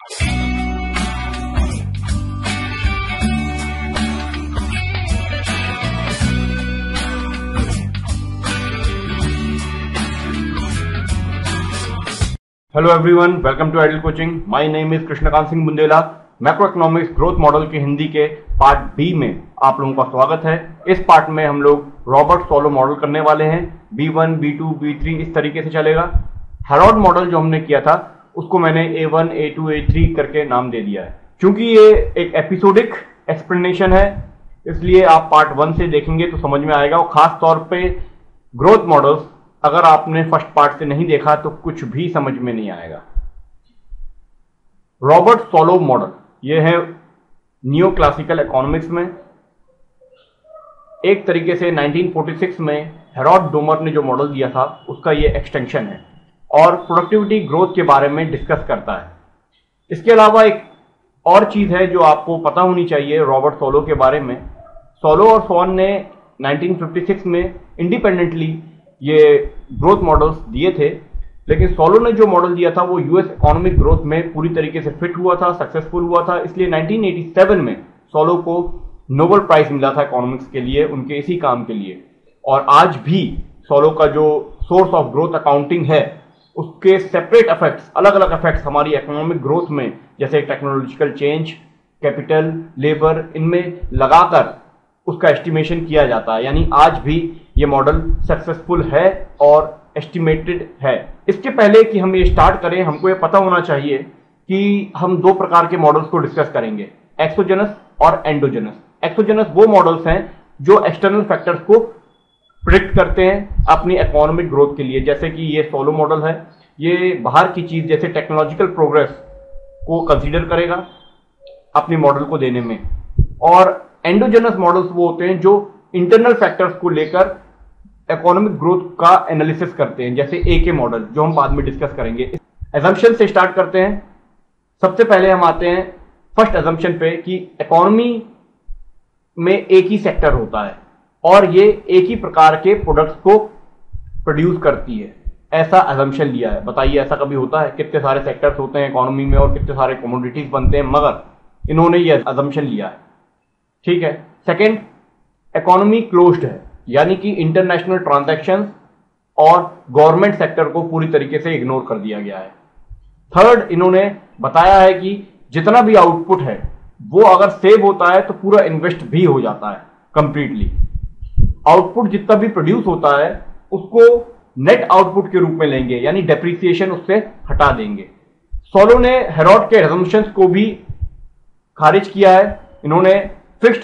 Hello everyone, welcome to ideal coaching. My name is Krishnakant Singh Bundela. Macro economics growth model के हिंदी के part B में आप लोगों का स्वागत है। इस पार्ट में हम लोग रॉबर्ट सोलो मॉडल करने वाले हैं। B1, B2, B3 इस तरीके से चलेगा। हेरोड मॉडल जो हमने किया था उसको मैंने A1, A2, A3 करके नाम दे दिया है। क्योंकि ये एक एपिसोडिक एक्सप्लेनेशन है इसलिए आप पार्ट 1 से देखेंगे तो समझ में आएगा। और खास तौर पे ग्रोथ मॉडल्स अगर आपने फर्स्ट पार्ट से नहीं देखा तो कुछ भी समझ में नहीं आएगा। रॉबर्ट सोलो मॉडल ये है नियो क्लासिकल इकोनॉमिक्स में। एक तरीके से 1946 में हेरोड डोमर ने जो मॉडल दिया था उसका ये एक्सटेंशन है और प्रोडक्टिविटी ग्रोथ के बारे में डिस्कस करता है। इसके अलावा एक और चीज है जो आपको पता होनी चाहिए रॉबर्ट सोलो के बारे में। सोलो और स्वॉन ने 1956 में इंडिपेंडेंटली ये ग्रोथ मॉडल्स दिए थे, लेकिन सोलो ने जो मॉडल दिया था वो यूएस इकोनॉमिक ग्रोथ में पूरी तरीके से फिट हुआ था, सक्सेसफुल हुआ था। इसलिए 1987 में सोलो को नोबेल प्राइज मिला था इकोनॉमिक्स के लिए, उनके इसी काम के लिए। और आज भी सोलो का जो सोर्स ऑफ ग्रोथ अकाउंटिंग है उसके सेपरेट इफेक्ट्स, अलग अलग इफेक्ट्स हमारी इकोनॉमिक ग्रोथ में, जैसे टेक्नोलॉजिकल चेंज, कैपिटल, लेबर, इनमें लगाकर उसका एस्टिमेशन किया जाता है। यानी आज भी ये मॉडल सक्सेसफुल है और एस्टिमेटेड है। इसके पहले कि हम ये स्टार्ट करें हमको ये पता होना चाहिए कि हम दो प्रकार के मॉडल्स को डिस्कस करेंगे, एक्सोजेनस और एंडोजेनस। एक्सोजेनस वो मॉडल्स हैं जो एक्सटर्नल फैक्टर्स को प्रिडिक्ट करते हैं अपनी इकोनॉमिक ग्रोथ के लिए, जैसे कि ये सोलो मॉडल है। ये बाहर की चीज जैसे टेक्नोलॉजिकल प्रोग्रेस को कंसीडर करेगा अपने मॉडल को देने में। और एंडोजेनस मॉडल्स वो होते हैं जो इंटरनल फैक्टर्स को लेकर इकोनॉमिक ग्रोथ का एनालिसिस करते हैं, जैसे AK मॉडल जो हम बाद में डिस्कस करेंगे। एजम्पशन से स्टार्ट करते हैं। सबसे पहले हम आते हैं फर्स्ट एजम्पशन पे कि इकोनॉमी में एक ही सेक्टर होता है और ये एक ही प्रकार के प्रोडक्ट्स को प्रोड्यूस करती है, ऐसा एजम्पशन लिया है। बताइए ऐसा कभी होता है? कितने सारे सेक्टर्स होते हैं इकोनॉमी में और कितने सारे कमोडिटीज बनते हैं, मगर इन्होंने ये एजम्पशन लिया है। ठीक है। सेकेंड, इकोनॉमी क्लोज्ड है, यानी कि इंटरनेशनल ट्रांजैक्शंस और गवर्नमेंट सेक्टर को पूरी तरीके से इग्नोर कर दिया गया है। थर्ड, इन्होंने बताया है कि जितना भी आउटपुट है वो अगर सेव होता है तो पूरा इन्वेस्ट भी हो जाता है कंप्लीटली। आउटपुट जितना भी प्रोड्यूस होता है उसको नेट आउटपुट के रूप में लेंगे, यानी डेप्रिसिएशन उससे हटा देंगे। सोलो ने हेरोड के assumptions को भी खारिज किया है। इन्होंने फिक्स्ड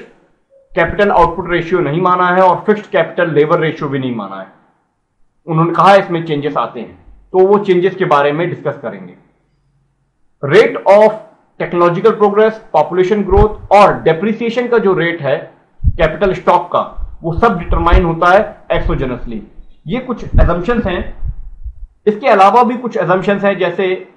कैपिटल आउटपुट रेशियो नहीं माना है और फिक्स्ड कैपिटल लेबर रेशियो भी नहीं माना है। उन्होंने कहा इसमें चेंजेस आते हैं, तो वो चेंजेस के बारे में डिस्कस करेंगे। Rate of technological progress, population growth और डेप्रिसिएशन का जो रेट है कैपिटल स्टॉक का, वो सब डिटरमाइन होता है एक्सोजेनसली। ये कुछ एजम्पशंस हैं। इसके अलावा भी कुछ एजम्पशंस हैं, जैसे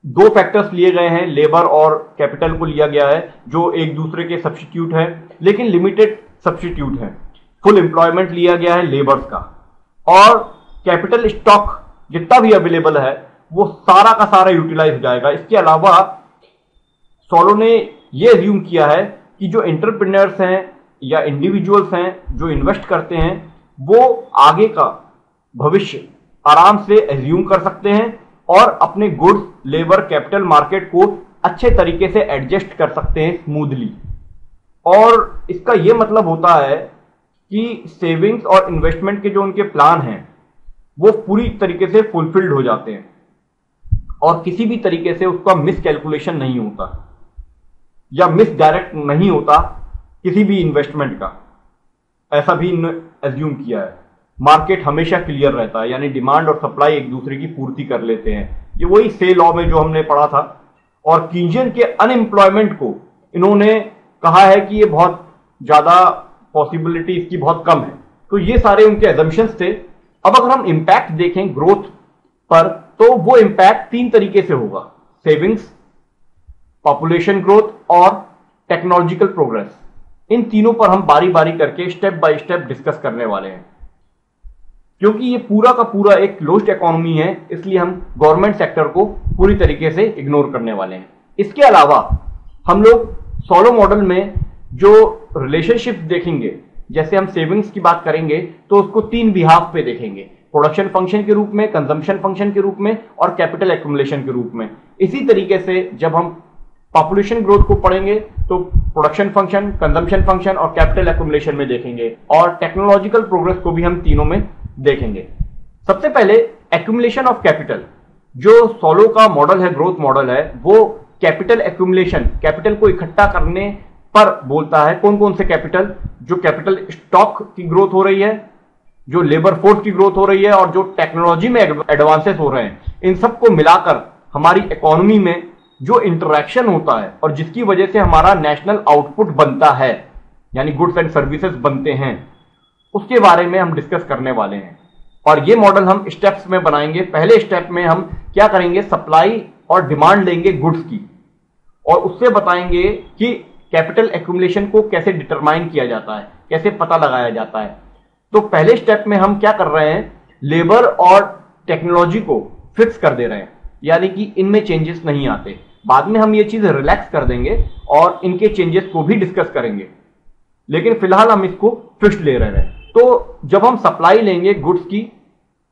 दो फैक्टर्स लिए गए हैं, लेबर और कैपिटल को लिया गया है जो एक दूसरे के सब्स्टिट्यूट है, लेकिन लिमिटेड सब्स्टिट्यूट है। फुल एम्प्लॉयमेंट लिया गया है लेबर्स का, और कैपिटल स्टॉक जितना भी अवेलेबल है वो सारा का सारा यूटिलाइज हो जाएगा। इसके अलावा सोलो ने ये एज्यूम किया है कि जो एंटरप्रेन्योर्स हैं या इंडिविजुअल्स हैं जो इन्वेस्ट करते हैं वो आगे का भविष्य आराम से एज्यूम कर सकते हैं और अपने गुड्स, लेबर, कैपिटल मार्केट को अच्छे तरीके से एडजस्ट कर सकते हैं स्मूथली। और इसका यह मतलब होता है कि सेविंग्स और इन्वेस्टमेंट के जो उनके प्लान हैं वो पूरी तरीके से फुलफिल्ड हो जाते हैं और किसी भी तरीके से उसका मिस कैलकुलेशन नहीं होता या मिस डायरेक्ट नहीं होता किसी भी इन्वेस्टमेंट का। ऐसा भी एज्यूम किया है। मार्केट हमेशा क्लियर रहता है, यानी डिमांड और सप्लाई एक दूसरे की पूर्ति कर लेते हैं। ये वही से लॉ में जो हमने पढ़ा था। और कीजियन के अनएम्प्लॉयमेंट को इन्होंने कहा है कि ये बहुत ज्यादा पॉसिबिलिटी इसकी बहुत कम है। तो ये सारे उनके एजम्पशंस थे। अब अगर हम इंपैक्ट देखें ग्रोथ पर, तो वो इंपैक्ट तीन तरीके से होगा, सेविंग्स, पॉपुलेशन ग्रोथ और टेक्नोलॉजिकल प्रोग्रेस। इन तीनों पर हम बारी बारी करके स्टेप बाय स्टेप डिस्कस करने वाले हैं। क्योंकि ये पूरा का पूरा एक क्लोज्ड इकोनॉमी है, इसलिए हम गवर्नमेंट सेक्टर को पूरी तरीके से इग्नोर करने वाले हैं। इसके अलावा हम लोग सोलो मॉडल में जो रिलेशनशिप देखेंगे, जैसे हम सेविंग्स की बात करेंगे तो उसको 3 बिहाफ पे देखेंगे, प्रोडक्शन फंक्शन के रूप में, कंजम्पशन फंक्शन के रूप में और कैपिटल एक्यूमुलेशन के रूप में। इसी तरीके से जब हम पॉपुलेशन ग्रोथ को पढ़ेंगे तो प्रोडक्शन फंक्शन, कंजम्पशन फंक्शन और कैपिटल एक्यूमुलेशन में देखेंगे, और टेक्नोलॉजिकल प्रोग्रेस को भी हम तीनों में देखेंगे। सबसे पहले एक्यूमुलेशन ऑफ कैपिटल, जो सोलो का मॉडल है, ग्रोथ मॉडल है, वो कैपिटल एक्यूमुलेशन, कैपिटल को इकट्ठा करने पर बोलता है। कौन कौन से कैपिटल? जो कैपिटल स्टॉक की ग्रोथ हो रही है, जो लेबर फोर्स की ग्रोथ हो रही है और जो टेक्नोलॉजी में एडवांसेस हो रहे हैं, इन सबको मिलाकर हमारी इकोनॉमी में जो इंटरैक्शन होता है और जिसकी वजह से हमारा नेशनल आउटपुट बनता है, यानी गुड्स एंड सर्विसेज बनते हैं, उसके बारे में हम डिस्कस करने वाले हैं। और ये मॉडल हम स्टेप्स में बनाएंगे। पहले स्टेप में हम क्या करेंगे, सप्लाई और डिमांड लेंगे गुड्स की, और उससे बताएंगे कि कैपिटल एक्यूमुलेशन को कैसे डिटरमाइन किया जाता है, कैसे पता लगाया जाता है। तो पहले स्टेप में हम क्या कर रहे हैं, लेबर और टेक्नोलॉजी को फिक्स कर दे रहे हैं, यानी कि इनमें चेंजेस नहीं आते। बाद में हम ये चीज रिलैक्स कर देंगे और इनके चेंजेस को भी डिस्कस करेंगे, लेकिन फिलहाल हम इसको फिक्स ले रहे हैं। तो जब हम सप्लाई लेंगे गुड्स की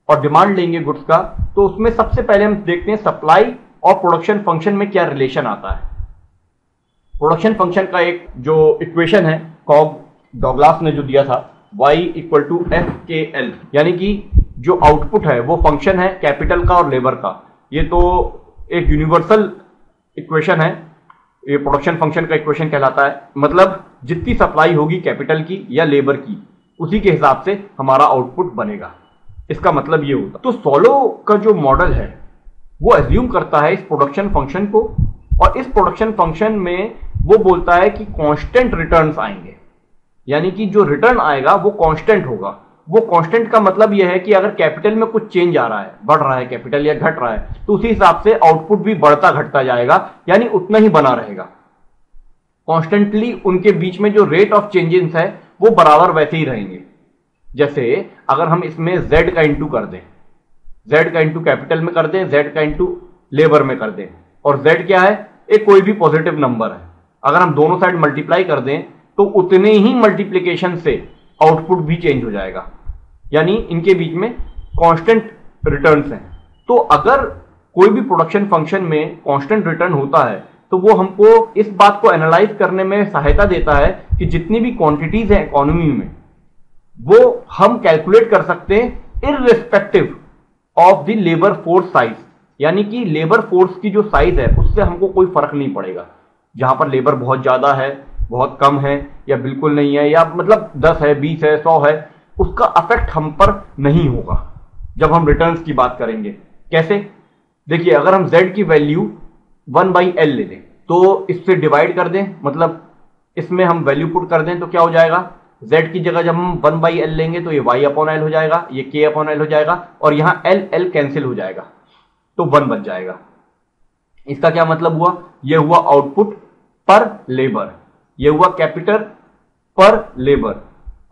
और डिमांड लेंगे गुड्स का, तो उसमें सबसे पहले हम देखते हैं सप्लाई और प्रोडक्शन फंक्शन में क्या रिलेशन आता है। प्रोडक्शन फंक्शन का एक जो इक्वेशन है कॉग डॉगलास ने जो दिया था, y = FKL, यानी कि जो आउटपुट है वो फंक्शन है कैपिटल का और लेबर का। ये तो एक यूनिवर्सल इक्वेशन है, ये प्रोडक्शन फंक्शन का इक्वेशन कहलाता है। मतलब जितनी सप्लाई होगी कैपिटल की या लेबर की, उसी के हिसाब से हमारा आउटपुट बनेगा। इसका मतलब ये होता। तो सोलो का जो मॉडल है वो एज्यूम करता है इस प्रोडक्शन फंक्शन को, और इस प्रोडक्शन फंक्शन में वो बोलता है कि कांस्टेंट रिटर्न्स आएंगे, यानी कि जो रिटर्न आएगा वो कांस्टेंट होगा। वो कांस्टेंट का मतलब यह है कि अगर कैपिटल में कुछ चेंज आ रहा है, बढ़ रहा है कैपिटल या घट रहा है, तो उसी हिसाब से आउटपुट भी बढ़ता घटता जाएगा, यानी उतना ही बना रहेगा। कॉन्स्टेंटली उनके बीच में जो रेट ऑफ चेंजेस है वो बराबर वैसे ही रहेंगे। जैसे अगर हम इसमें z का इंटू कर दें, z का इंटू कैपिटल में कर दें, z का इंटू लेबर में कर दें, और z क्या है, एक कोई भी पॉजिटिव नंबर है, अगर हम दोनों साइड मल्टीप्लाई कर दें तो उतने ही मल्टीप्लीकेशन से आउटपुट भी चेंज हो जाएगा, यानी इनके बीच में कांस्टेंट रिटर्न्स हैं। तो अगर कोई भी प्रोडक्शन फंक्शन में कांस्टेंट रिटर्न होता है तो वो हमको इस बात को एनालाइज करने में सहायता देता है कि जितनी भी क्वांटिटीज हैं इकोनॉमी में वो हम कैलकुलेट कर सकते हैं irrespective of the labour force size, यानी कि लेबर फोर्स की जो साइज है उससे हमको कोई फर्क नहीं पड़ेगा। जहां पर लेबर बहुत ज्यादा है, बहुत कम है, या बिल्कुल नहीं है, या मतलब 10 है, 20 है, 100 है, उसका अफेक्ट हम पर नहीं होगा जब हम रिटर्न्स की बात करेंगे। कैसे? देखिए, अगर हम z की वैल्यू 1/L ले लें तो इससे डिवाइड कर दें, मतलब इसमें हम वैल्यू पुट कर दें तो क्या हो जाएगा, z की जगह जब हम 1/L लेंगे तो ये y/L हो जाएगा, ये k/L हो जाएगा, और यहां L कैंसिल हो जाएगा तो 1 बच जाएगा। इसका क्या मतलब हुआ, ये हुआ आउटपुट पर लेबर, ये हुआ कैपिटल पर लेबर,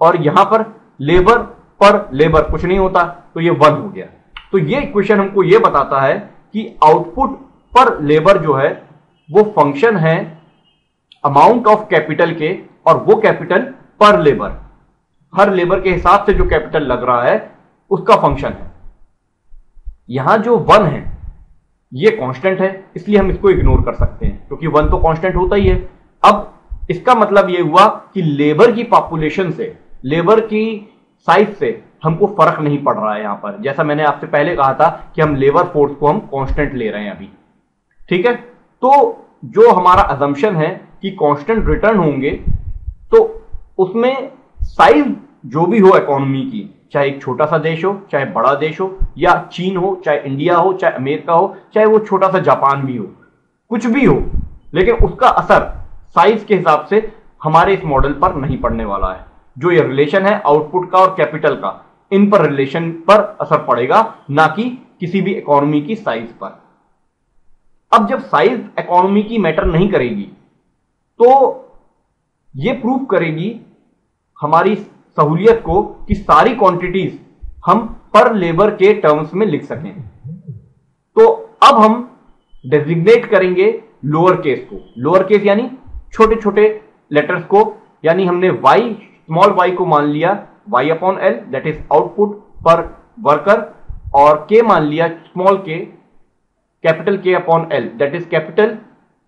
और यहां पर लेबर पर लेबर कुछ नहीं होता तो ये 1 हो गया। तो ये इक्वेशन हमको ये बताता है कि आउटपुट पर लेबर जो है वो फंक्शन है अमाउंट ऑफ कैपिटल के, और वो कैपिटल पर लेबर, हर लेबर के हिसाब से जो कैपिटल लग रहा है उसका फंक्शन है। यहां जो 1 है ये कांस्टेंट है, इसलिए हम इसको इग्नोर कर सकते हैं क्योंकि 1 तो कांस्टेंट होता ही है। अब इसका मतलब ये हुआ कि लेबर की पॉपुलेशन से, लेबर की साइज से हमको फर्क नहीं पड़ रहा है यहां पर। जैसा मैंने आपसे पहले कहा था कि हम लेबर फोर्स को हम कांस्टेंट ले रहे हैं अभी, ठीक है। तो जो हमारा अजम्पशन है कि कांस्टेंट रिटर्न होंगे, तो उसमें साइज जो भी हो इकोनॉमी की, चाहे एक छोटा सा देश हो, चाहे बड़ा देश हो, या चीन हो, चाहे इंडिया हो, चाहे अमेरिका हो, चाहे वो छोटा सा जापान भी हो, कुछ भी हो, लेकिन उसका असर साइज के हिसाब से हमारे इस मॉडल पर नहीं पड़ने वाला है। जो ये रिलेशन है आउटपुट का और कैपिटल का, इन पर रिलेशन पर असर पड़ेगा, ना कि किसी भी इकोनॉमी की साइज पर। अब जब साइज इकोनॉमी की मैटर नहीं करेगी तो ये प्रूव करेगी हमारी सहूलियत को कि सारी क्वांटिटीज हम पर लेबर के टर्म्स में लिख सकें। तो अब हम डेजिग्नेट करेंगे लोअर केस को, लोअर केस यानी छोटे छोटे लेटर्स को, यानी हमने y स्मॉल y को मान लिया y/L दैट इज आउटपुट पर वर्कर, और k मान लिया small k capital K/L that is capital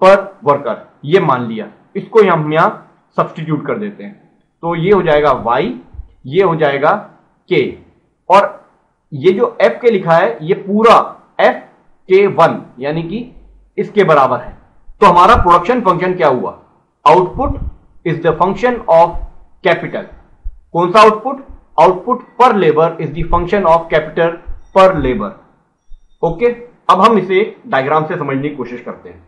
पर वर्कर, ये मान लिया। इसको हम यहां सब्स्टिट्यूट कर देते हैं, तो ये हो जाएगा y, ये हो जाएगा k, और ये जो f के लिखा है ये पूरा fk1 यानी कि इसके बराबर है। तो हमारा प्रोडक्शन फंक्शन क्या हुआ? Output is the function of capital. कौन सा आउटपुट? आउटपुट पर labour is the function of capital पर लेबर। ओके, अब हम इसे डायग्राम से समझने की कोशिश करते हैं।